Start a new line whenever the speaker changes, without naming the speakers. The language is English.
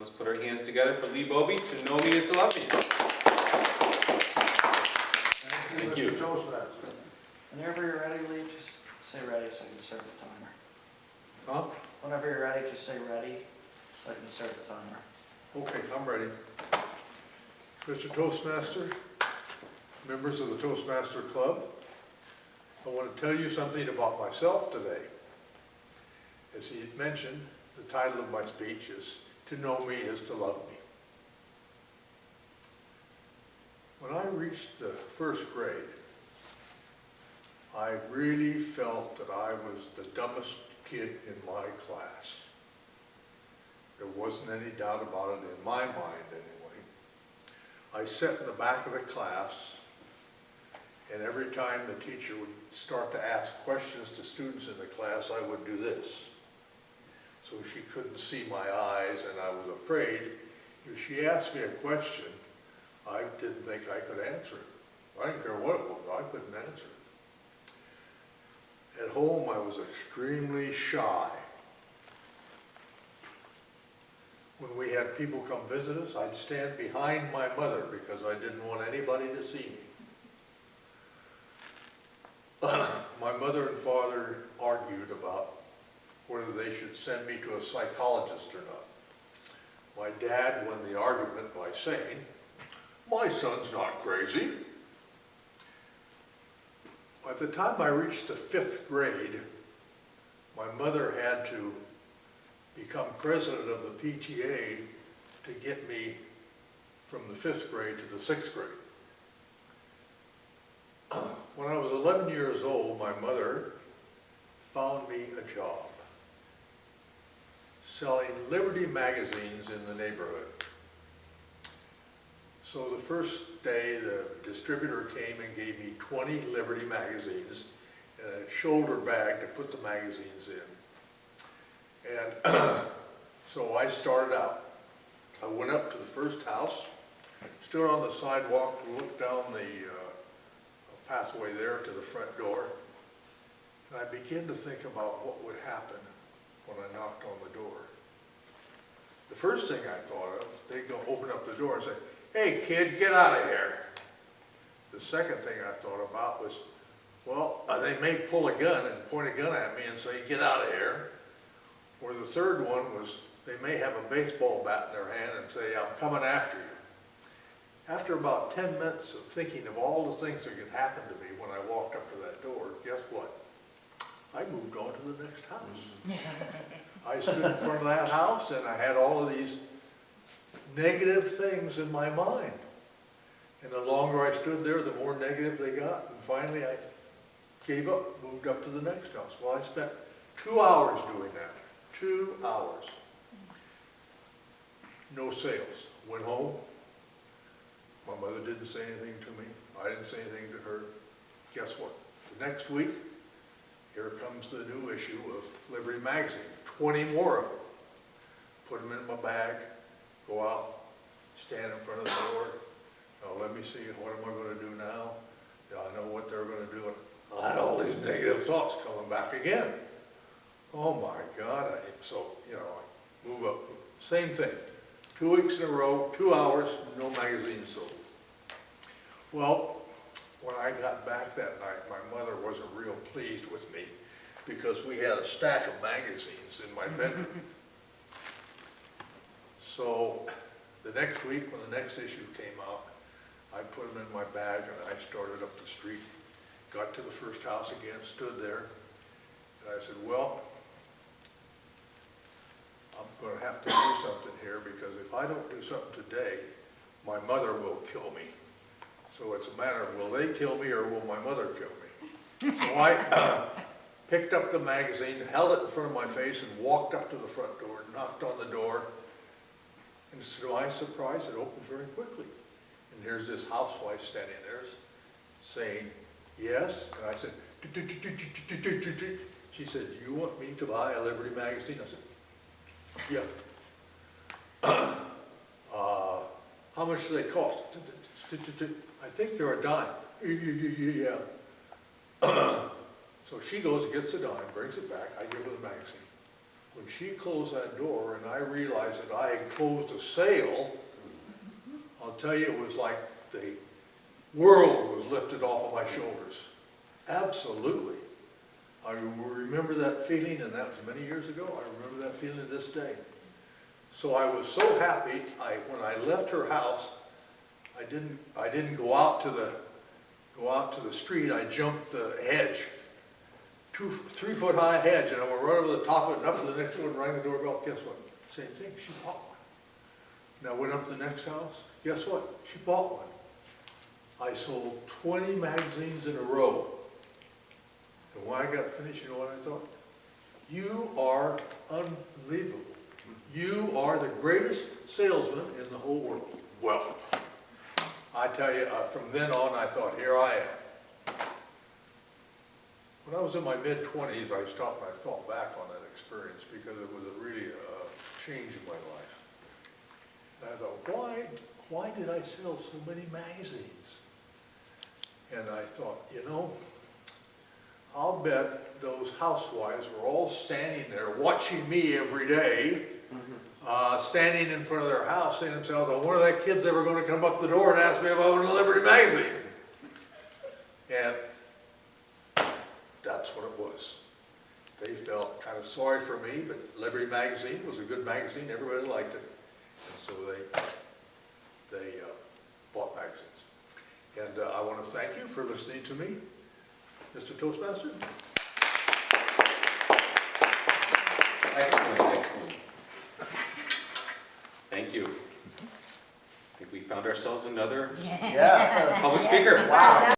Let's put our hands together for Lee Bovee. To know me is to love me. Thank you.
Toastmaster.
Whenever you're ready, Lee, just say ready so I can start the timer.
Huh?
Whenever you're ready, just say ready so I can start the timer.
Okay, I'm ready. Mr. Toastmaster, members of the Toastmaster Club, I want to tell you something about myself today. As he had mentioned, the title of my speech is "To Know Me is to Love Me." When I reached the first grade, I really felt that I was the dumbest kid in my class. There wasn't any doubt about it in my mind anyway. I sat in the back of the class, and every time the teacher would start to ask questions to students in the class, I would do this. So she couldn't see my eyes, and I was afraid if she asked me a question, I didn't think I could answer it. I didn't care what it was, I couldn't answer it. At home, I was extremely shy. When we had people come visit us, I'd stand behind my mother because I didn't want anybody to see me. My mother and father argued about whether they should send me to a psychologist or not. My dad won the argument by saying, "My son's not crazy." By the time I reached the 5th grade, my mother had to become president of the PTA to get me from the 5th grade to the 6th grade. When I was 11 years old, my mother found me a job selling Liberty magazines in the neighborhood. So the first day, the distributor came and gave me 20 Liberty magazines and a shoulder bag to put the magazines in. And so I started out. I went up to the first house, stood on the sidewalk to look down the pathway there to the front door, and I began to think about what would happen when I knocked on the door. The first thing I thought of, they'd go open up the door and say, "Hey kid, get out of here." The second thing I thought about was, well, they may pull a gun and point a gun at me and say, "Get out of here." Or the third one was, they may have a baseball bat in their hand and say, "I'm coming after you." After about 10 minutes of thinking of all the things that could happen to me when I walked up to that door, guess what? I moved on to the next house. I stood in front of that house and I had all of these negative things in my mind. And the longer I stood there, the more negative they got. And finally I gave up, moved up to the next house. Well, I spent 2 hours doing that. 2 hours. No sales. Went home. My mother didn't say anything to me. I didn't say anything to her. Guess what? The next week, here comes the new issue of Liberty magazine. 20 more of them. Put them in my bag, go out, stand in front of the door. Now let me see, what am I going to do now? Yeah, I know what they're going to do. I had all these negative thoughts coming back again. Oh my God, I move up. Same thing. 2 weeks in a row, 2 hours, no magazines sold. Well, when I got back that night, my mother wasn't real pleased with me because we had a stack of magazines in my bedroom. So the next week, when the next issue came out, I put them in my bag and I started up the street, got to the first house again, stood there, and I said, well, I'm going to have to do something here because if I don't do something today, my mother will kill me. So it's a matter of will they kill me or will my mother kill me? So I picked up the magazine, held it in front of my face and walked up to the front door, knocked on the door, and to my surprise, it opened very quickly. And here's this housewife standing there saying, "Yes," and I said, she said, "Do you want me to buy a Liberty magazine?" I said, "Yeah." How much do they cost? I think they're a dime. Yeah. So she goes and gets the dime, brings it back. I give her the magazine. when she closed that door and I realized that I had closed a sale, I'll tell you, it was like the world was lifted off of my shoulders. Absolutely. I remember that feeling, and that was many years ago. I remember that feeling to this day. So I was so happy, when I left her house, I didn't go out to the street. I jumped the hedge, 3 foot high hedge, and I went right over the top of it and up to the next one and rang the doorbell. Guess what? Same thing, she bought one. And I went up to the next house. Guess what? She bought one. I sold 20 magazines in a row. And when I got finished, you know what I thought? You are unbelievable. You are the greatest salesman in the whole world. Well, I tell you, from then on, I thought, here I am. When I was in my mid-20s, I stopped and I thought back on that experience because it was really a change in my life. And I thought, why did I sell so many magazines? And I thought, you know, I'll bet those housewives were all standing there watching me every day, standing in front of their house saying to themselves, when are that kids ever going to come up the door and ask me if I want a Liberty magazine? And that's what it was. They felt kind of sorry for me, but Liberty magazine was a good magazine. Everybody liked it. And so they bought magazines. And I want to thank you for listening to me, Mr. Toastmaster.
Excellent, excellent. Thank you. I think we found ourselves another
Yeah.
public speaker.
Wow.